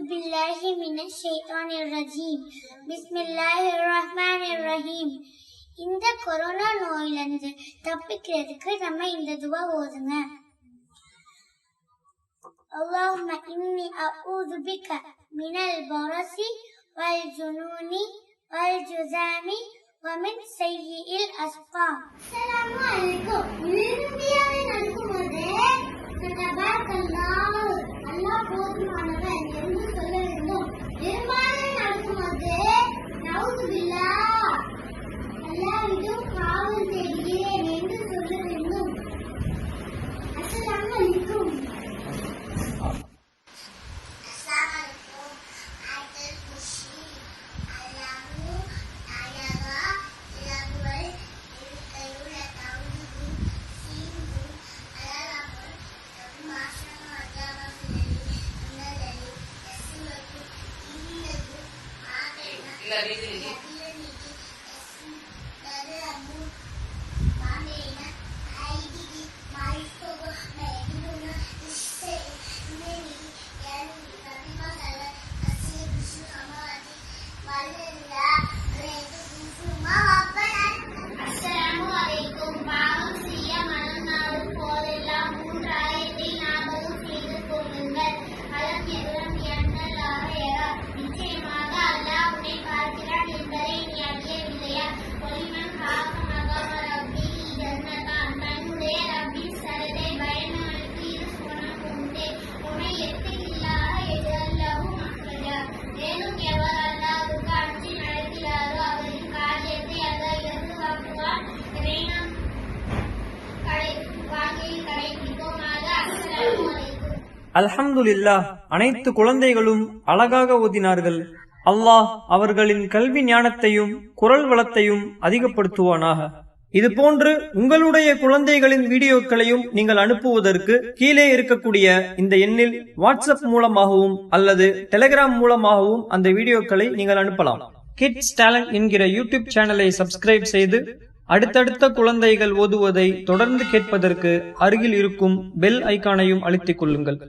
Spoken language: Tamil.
بالله من الشيطان الرجيم بسم الله الرحمن الرحيم. இந்த கொரோனா நோயிலிருந்து தப்பிக்கிறதுக்கு நம்ம இந்த துவா ஓதுங்க. اللهم إني أعوذ بك من البرص والجنون والجذام ومن سيء الأسقام. السلام عليكم. இந்தியாவில் நடக்கும்போது தபாரக்கல்லாஹ் அல்லாஹ் போதுமானவன் என்று சொல்ல வேண்டும். பெரும்பாலும் நடக்கும்போது நவுது பில்லாஹ் அல்லாஹ்விடம் காவல் தேடுகிறேன் என்று சொல்ல வேண்டும். அஸ்ஸலாமு அலைக்கும். அல்ஹம்துலில்லாஹ். அனைத்து குழந்தைகளும் அழகாக ஓதினார்கள். அல்லாஹ் அவர்களின் கல்வி ஞானத்தையும் குரல் வளத்தையும் அதிகப்படுத்துவானாக. இதுபோன்று உங்களுடைய குழந்தைகளின் வீடியோக்களையும் நீங்கள் அனுப்புவதற்கு கீழே இருக்கக்கூடிய இந்த எண்ணில் வாட்ஸ்அப் மூலமாகவும் அல்லது டெலிகிராம் மூலமாகவும் அந்த வீடியோக்களை நீங்கள் அனுப்பலாம். கிட்ஸ் டேலண்ட் என்கிற யூடியூப் சேனலை சப்ஸ்கிரைப் செய்து அடுத்தடுத்த குழந்தைகள் ஓதுவதை தொடர்ந்து கேட்பதற்கு அருகில் இருக்கும் பெல் ஐகானையும் அழுத்திக் கொள்ளுங்கள்.